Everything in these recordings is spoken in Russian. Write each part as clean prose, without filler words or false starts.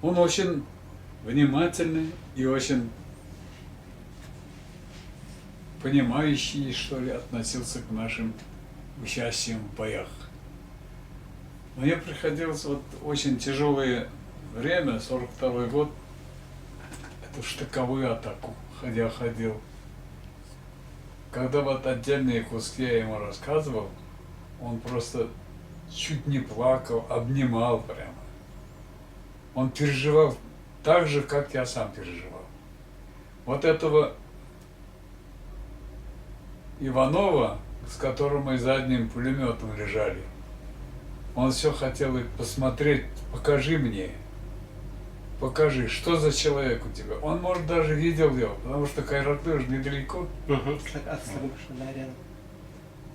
Он очень внимательный и очень понимающий, что ли, относился к нашим участиям в боях. Мне приходилось вот очень тяжелое время, 42-й год, эту штыковую атаку, ходил. Когда вот отдельные куски я ему рассказывал, он просто чуть не плакал, обнимал прямо. Он переживал так же, как я сам переживал. Вот этого Иванова, с которым мы за одним пулеметом лежали, он все хотел посмотреть, покажи мне, покажи, что за человек у тебя. Он, может, даже видел его, потому что Кайраклы же недалеко. рядом.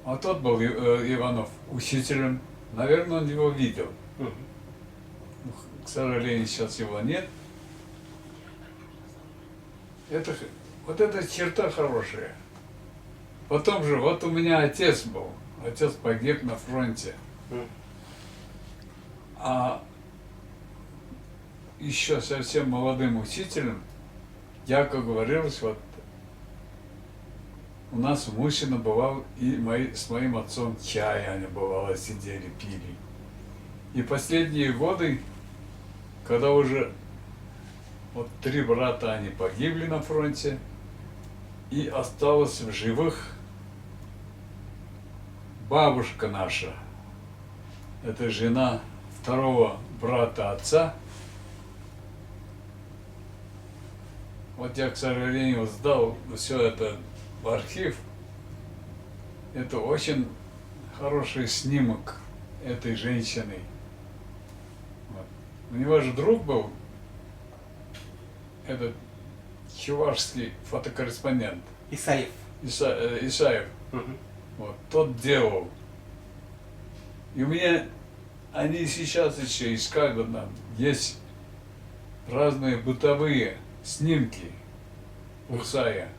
А тот был Иванов учителем, наверное, он его видел. К сожалению, сейчас его нет. Вот эта черта хорошая. Потом же, вот у меня отец был. Отец погиб на фронте. А еще совсем молодым учителем, я, как говорилось, вот у нас в Мусино бывал и с моим отцом чай, они бывало сидели, пили. И последние годы, когда уже вот 3 брата они погибли на фронте, и осталась в живых бабушка наша, это жена второго брата отца. Вот я, к сожалению, сдал все это в архив. Это очень хороший снимок этой женщины. Вот. У него же друг был, этот чувашский фотокорреспондент Исаев. Исаев. Вот, тот делал. И у меня они сейчас еще искали, нам есть разные бытовые снимки Исая.